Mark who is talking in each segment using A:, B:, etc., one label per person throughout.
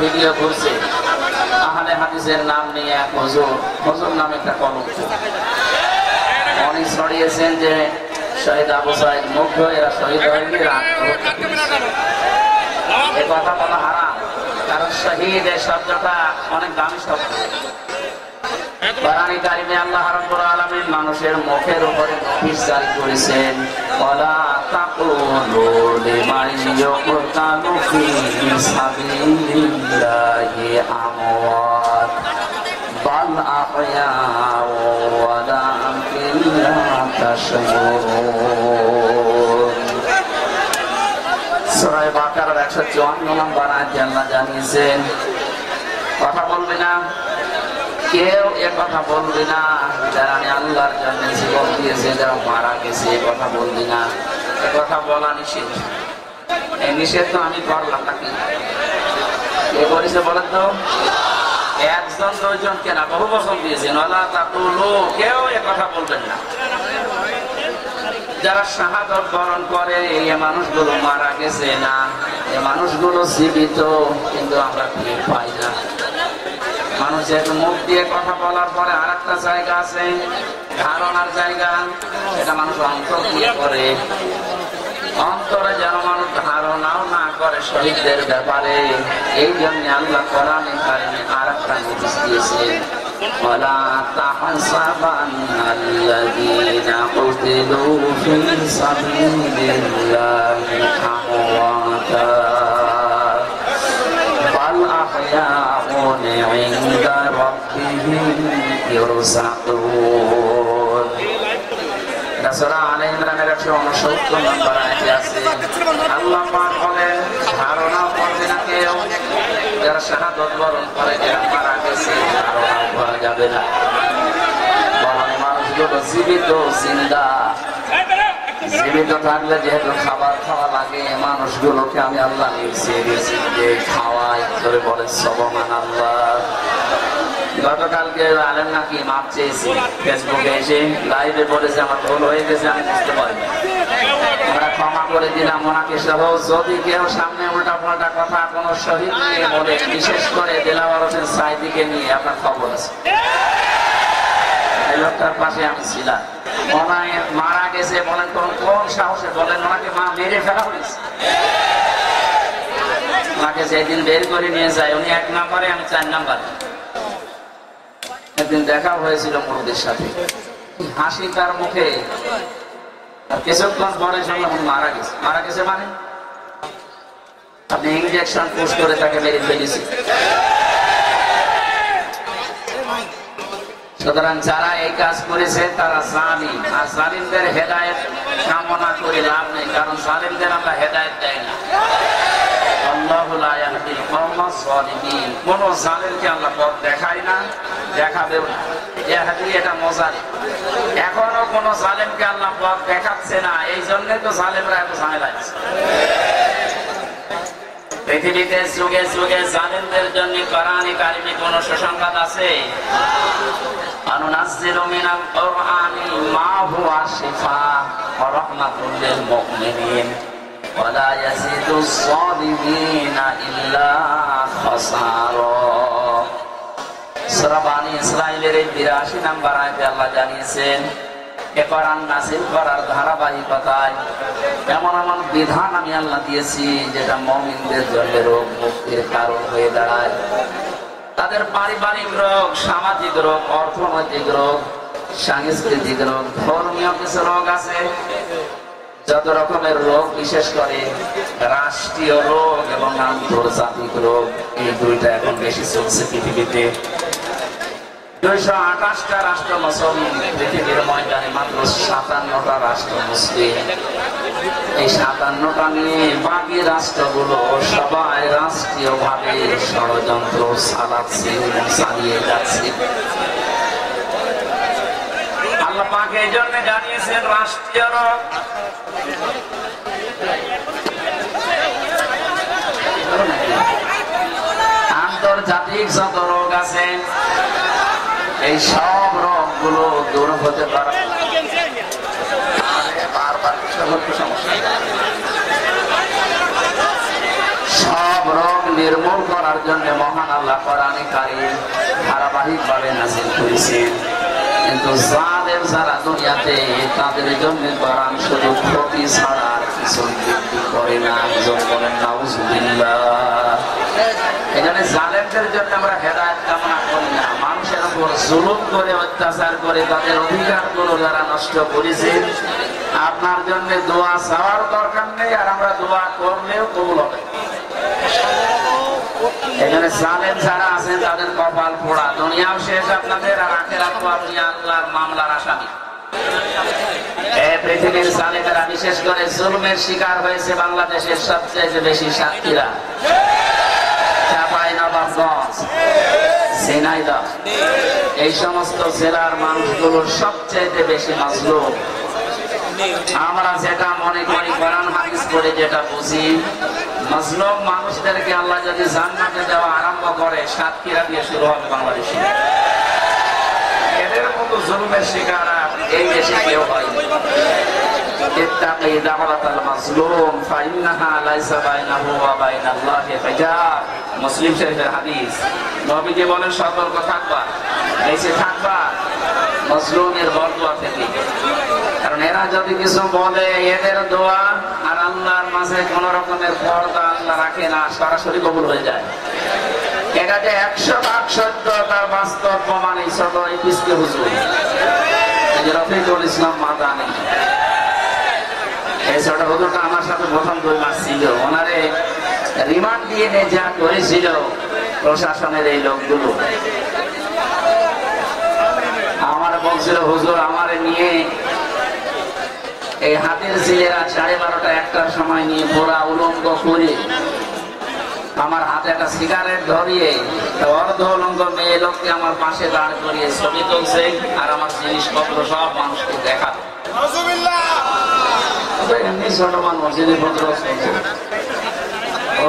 A: Video করছে আহলে হাদিসের নাম নিয়ে এক হুজুর, হুজুর নামে একটা কলঙ্ক অনেক ছড়িয়েছেন যে শহীদ আবু সাঈদ মুগ্ধ, এরা শহীদ হয়নি, এ কথা বলা হারাম। কারণ শহীদ এই শব্দটা অনেক দামি শব্দ। কোরআনে কারিমে আল্লাহ রাব্বুল আলামিন মানুষের মুখের উপরে নোটিশ জারি করেছেন, ওয়ালা তাকুলু লিমান ইউকতালু ফি সাবিলিল্লাহি আমওয়াত বাল আহয়াউ ওয়ালাকিন লা তাশউরুন। সূরা বাকারার 154 নম্বর আয়াতে আল্লাহ জানিয়েছেন, কথা বলবি না, কেউ এ কথা বলবি না যারা আমি আল্লাহর জন্য জীবন দিয়েছে, যারা মারা গেছে, এ কথা বলবি না। এ কথা বলা নিষেধ। এই নিষেধ তো আমি করলাম নাকি? কে করেছে বলেন তো? একজন দুইজন কেনা, বহু বছর দিয়েছেন। ওয়ালা তাকুলু, কেউ এ কথা বলবেন না। যারা শাহাদাত বরণ করে এই মানুষগুলো মারা গেছে না, এ মানুষগুলো জীবিত, কিন্তু আমরা টের পাই না। মানুষ যেহেতু মুখ দিয়ে কথা বলার পরে আর একটা জায়গা আছে, ধারণার জায়গা, এটা মানুষ অন্তর দিয়ে করে। অন্তরে যেন মানুষ ধারণাও না করে শহীদদের ব্যাপারে। এই জন্য আল্লাহ কোরআনে কারিমে আর একটা নোটিশ দিয়েছে, ওয়ালা তাহসাবান্নাল্লাযীনা কুতিলু ফি সাবিলিল্লাহি আমওয়াতা বাল আহয়াউন ইনদা রাব্বিহিম ইরযাকুন। সূরা আলে ইমরানের 169 নম্বর আয়াতে আছে, আল্লাহ পাক বলেন, ধারণা করবে না কেউ যারা শাহাদাত বরণ করে, যারা মারা গেছে, ধারণা করা যাবে না। বরং মানুষগুলো জীবিত, জিন্দা। জীবিত থাকলে যেহেতু খাবার খাওয়া লাগে, মানুষগুলোকে আমি আল্লাহ নিয়েছি খাওয়াই ধরে বলে সুবহানাল্লাহ। গতকালকে আলেম নাকি মাপ চেয়েছি, ফেসবুকে এসে লাইভে বলেছে আমার ভুল হয়ে গেছে, আমি বুঝতে পারিনি, আমরা ক্ষমা করে দিলাম ওনাকে সহ। যদি কেউ সামনে উল্টা পাল্টা কথা কোন শহীদ নিয়ে বলে, বিশেষ করে দিলাওয়ার হোসেন সাঈদীকে নিয়ে, আপনার খবর আছে, এই লোকটার পাশে আমি ছিলাম। ওনায় মারা গেছে বলেন, কোন সাহসে বলেন ওনাকে মা মেরে ফেলা হয়েছে? ওনাকে যেদিন বের করে নিয়ে যায়, উনি 1 নম্বরে, আমি 4 নম্বর। একদিন দেখা হয়েছিল মুরুদের সাথে, হাসি তার মুখে। কিছুক্ষণ পরে শুনলাম মারা গেছে। মারা গেছে মানে আপনি ইনজেকশন পুশ করে তাকে মেরে ফেলেছে। সুতরাং যারা এই কাজ করেছে তারা জালিম, আর জালিমদের হেদায়েত কামনা করে লাভ নেই, কারণ জালিমদের আমরা হেদায়েত দেয় না। আল্লাহু লা ইয়াহদিল কওমাস যালিমিন। কোন জালিমকে আল্লাহ পথ দেখায় না, দেখাবেও না। ইয়াহদি এটা মজার, এখনো কোন জালিমকে আল্লাহ পথ দেখাচ্ছে না। এই জন্যই তো জালিমরা এত ঝামেলা আছে। পৃথিবীতে যুগে যুগে জালিমদের জন্য কোরআনে কারিমে কোন সুসংবাদ আছে? আনুনাজ্জিলু মিনাল কুরআনি মা হুয়া শিফাআ ওয়া রাহমাতুল লিল মুমিনিন ওয়া লা ইয়াজিদুস যালিমিনা ইল্লা খাসারা। সূরা বানী ইসরাঈলের 82 নম্বর আয়াতে আল্লাহ জানিয়েছেন, এ কোরআন নাযিল করার ধারাবাহিকতায় এমন এমন বিধান আমি আল্লাহ দিয়েছি যেটা মুমিনদের জন্য রোগ মুক্তির কারণ হয়ে দাঁড়ায়। তাদের পারিবারিক রোগ, সামাজিক রোগ, অর্থনৈতিক রোগ, সাংস্কৃতিক রোগ, ধর্মীয় কিছু রোগ আছে। যত রকমের রোগ, বিশেষ করে রাষ্ট্রীয় রোগ এবং আন্তর্জাতিক রোগ, এই দুইটা এখন বেশি চলছে পৃথিবীতে। 228টা রাষ্ট্র মুসলিম, পৃথিবীর ময়দানে মাত্র 57টা রাষ্ট্র মুসলিম। এই 57টা নিয়ে বাকি রাষ্ট্রগুলো সবাই রাষ্ট্রীয় ভাবে ষড়যন্ত্র চালাচ্ছে, চালিয়ে যাচ্ছে। আল্লাহ পাক এই জন্য জানিয়েছেন রাষ্ট্রীয় রোগ। আন্তর্জাতিক যত রোগ আছে, এই সব রোগগুলো দূর হতে পারে। সব রোগ নির্মূল করার জন্য মহান আল্লাহ কোরআনে কারীম ধারাবাহিকভাবে নাযিল করেছেন। কিন্তু জালেম যারা দুনিয়াতে, তাদের জন্য কোরআন শুধু ক্ষতি ছাড়া আর কিছু বৃদ্ধি করে না। বলেন নাউযুবিল্লাহ। এখানে জালেমদের জন্য আমরা হেদায়েত কামনা করি না। মানুষের উপর জুলুম করে, অত্যাচার করে তাদের অধিকারগুলো যারা নষ্ট করেছে, আপনার জন্য দোয়া চাওয়ার দরকার নেই, আর আমরা দোয়া করলেও কবুল হবে। এখানে জালেম যারা আছেন তাদের কপাল পোড়া, দুনিয়াও শেষ আপনাদের, আর আখিরাতেও আপনি আল্লাহর মামলার আসামি। এই পৃথিবীর জালেমেরা, বিশেষ করে জুলুমের শিকার হয়েছে বাংলাদেশের সবচেয়ে বেশি সাতক্ষীরা, চাঁপাইনবাবগঞ্জ, ঝিনাইদহ, এই সমস্ত জেলার মানুষগুলোর সবচেয়ে বেশি মাজলুম। আমরা যেটা মনে করি, কোরআন হাদিস করে যেটা বুঝি, মাজলুম মানুষদেরকে আল্লাহ যদি জান্নাতে দেওয়া আরম্ভ করে, সাতক্ষীরা দিয়ে শুরু হবে বাংলাদেশে। এদের মতো জুলুমের শিকার এই দেশে কেউ হয়নি। ইত্তাকি দাওয়াতাল মাজলুম ফাইন্নাহা লাইসা বাইনাহু ওয়া বাইনাল্লাহি হিজাব। মুসলিম শরীফের হাদিস। নবীজি বলেন, সতর্ক থাকবা, বেঁচে থাকবা মাজলুমের বরদোয়া থেকে। কারণ এরা যদি কিছু বলে, এদের দোয়া আর আল্লাহর মাঝে কোন রকমের পর্দা আল্লাহ রাখে না, সরাসরি কবুল হয়ে যায়। এটা যে 100% সত্য, তার বাস্তব প্রমাণ এই ছোট এই পিসকে হুজুর, এই যে রফিকুল ইসলাম মাদানী, এই ছোট হুজুরটা আমার সাথে প্রথম 2 মাস ছিল। ওনারে রিমান্ড দিয়ে নিয়ে যা করেছিল প্রশাসনের এই লোকগুলো, আমার বলছিল, হুজুর আমারে নিয়ে এই হাতের ছেলেরা 12:30টা 1টার সময় নিয়ে পুরা উলঙ্গ করে আমার হাতে একটা সিগারেট ধরিয়ে অর্ধ উলঙ্গ মেয়ে লোককে আমার পাশে দাঁড় করিয়ে ছবি তুলছে, আর আমার জিনিসপত্র সব মানুষকে দেখাবে। এমনি ছোট মানুষ,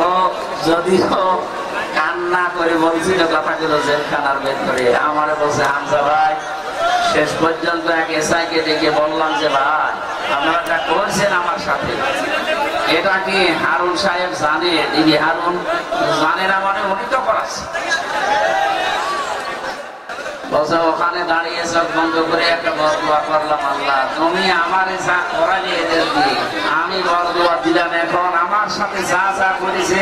A: ও যদিও কান্না করে বলছিল কথাগুলো জেলখানার ভেতরে, আমারে বলছে, হামজা ভাই, শেষ পর্যন্ত এক এসআইকে ডেকে বললাম যে, ভাই আপনারা যা করছেন আমার সাথে, এটা কি হারুন সাহেব জানে? দিদি হারুন জানে না মানে উনি তো করাচ্ছে। বলছে, ওখানে দাঁড়িয়ে চোখ বন্ধ করে একটা বরদোয়া করলাম, আল্লাহ তুমি আমারে যা করালে এদের দিয়ে, আমি বরদোয়া দিলাম, এখন আমার সাথে যা যা করেছে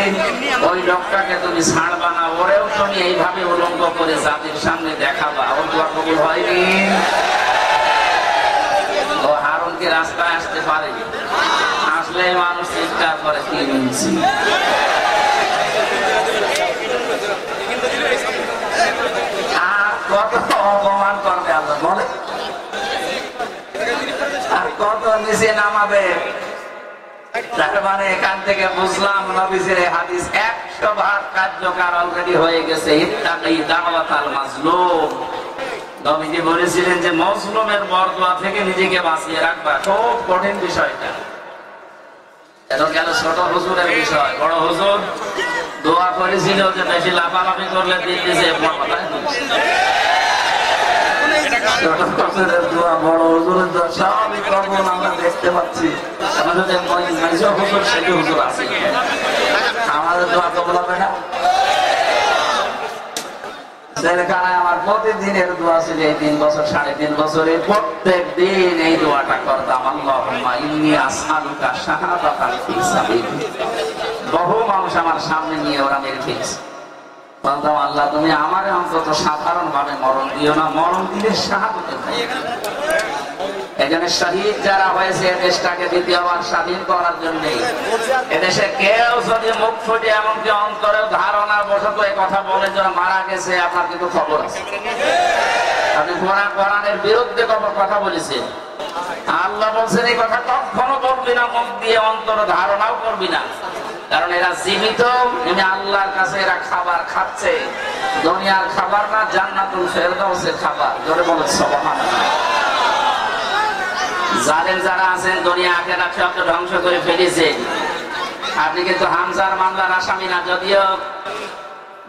A: ওই লোকটাকে তুমি ছাড়বা না, ওরেও তুমি এইভাবে উলঙ্গ করে জাতির সামনে দেখাবা। ওর দোয়া কবুল হয়নি। ও হারুনকে রাস্তায় আসতে পারে, আসলে মানুষ চিৎকার করে, কি বলছি কত অপমান করবে আল্লাহ বলে, আর কত নিচে নামাবে। তার মানে এখান থেকে বুঝলাম নবীজির হাদিস 100 ভাগ কার্যকর অলরেডি হয়ে গেছে। ইত্তাকি দাওয়াতাল মাজলুম। নবীজি বলেছিলেন যে মাজলুমের বরদোয়া থেকে নিজেকে বাঁচিয়ে রাখবা। খুব কঠিন বিষয়টা। এটা গেল ছোট হুজুরের বিষয়। বড় হুজুর দোয়া করেছিল যে বেশি লাফালাফি করলে দিল্লি যে বড় হুজুরের দোয়া সবই কবুল আমরা দেখতে পাচ্ছি। আমাদের হুজুর সেটি হুজুর আছে, আমাদের দোয়া কবুল হবে না। জেলখানায় আমার প্রতিদিনের দোয়া ছিল এই 3 বছর 3.5 বছরে প্রত্যেক দিন এই দোয়াটা করতাম, আল্লাহুম্মা ইন্নী আসআলুকা শাহাদাতান ফি সাবিলিক। বহু মানুষ আমার সামনে নিয়ে ওরা মেরে ফেলছে, বলতাম আল্লাহ তুমি আমারে অন্তত সাধারণ ভাবে মরণ দিও না, মরণ দিলে শাহাদাতের হয়। এখানে শহীদ যারা হয়েছে দেশটাকে দ্বিতীয়বার স্বাধীন করার জন্য, এদেশে কেউ যদি মুখ ফুটে এমনকি অন্তরে ধারণা বশত এই কথা বলে যারা মারা গেছে, আপনার কিন্তু খবর আছে। আপনি কোরআনের বিরুদ্ধে কথা বলেছেন, আল্লাহ বলছেন এই কথা কখনো বলবি না, মুখ দিয়ে অন্তর ধারণাও করবি না। কারণ এরা জীবিত, এমনি আল্লাহর কাছে এরা খাবার খাচ্ছে, দুনিয়ার খাবার না, জান্নাতুল ফেরদাউসের খাবার। জোরে বলে সুবহানাল্লাহ। জালেম যারা আছেন দুনিয়া আখিরাত সব ধ্বংস করে ফেলেছে। আপনি কিন্তু হামজার মামলার আসামি না, যদিও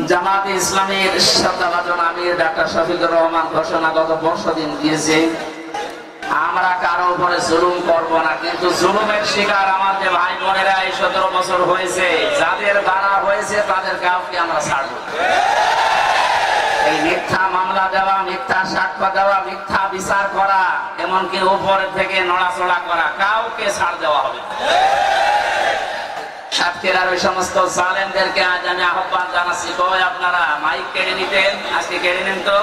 A: জামাতে ইসলামীর শ্রদ্ধাভাজন আমির ডাক্তার শফিকুর রহমান ঘোষণা গত 20 দিন দিয়েছে, আমরা কারো উপরে জুলুম করব না। কিন্তু জুলুমের শিকার আমাদের ভাই বোনেরা এই 17 বছর হয়েছে, যাদের দ্বারা হয়েছে করেছে তাদের কাউকে আমরা ছাড়বো। এই মিথ্যা মামলা দেওয়া, মিথ্যা সাক্ষ্য দেওয়া, মিথ্যা বিচার করা, এমনকি উপরে থেকে নড়াচড়া করা, কাউকে ছাড় দেওয়া হবে। সাতক্ষীরার ওই সমস্ত জালেমদেরকে আজ আমি আহ্বান জানাচ্ছি, কই আপনারা মাইক কেড়ে নিতেন, আজকে কেড়ে নেন তো।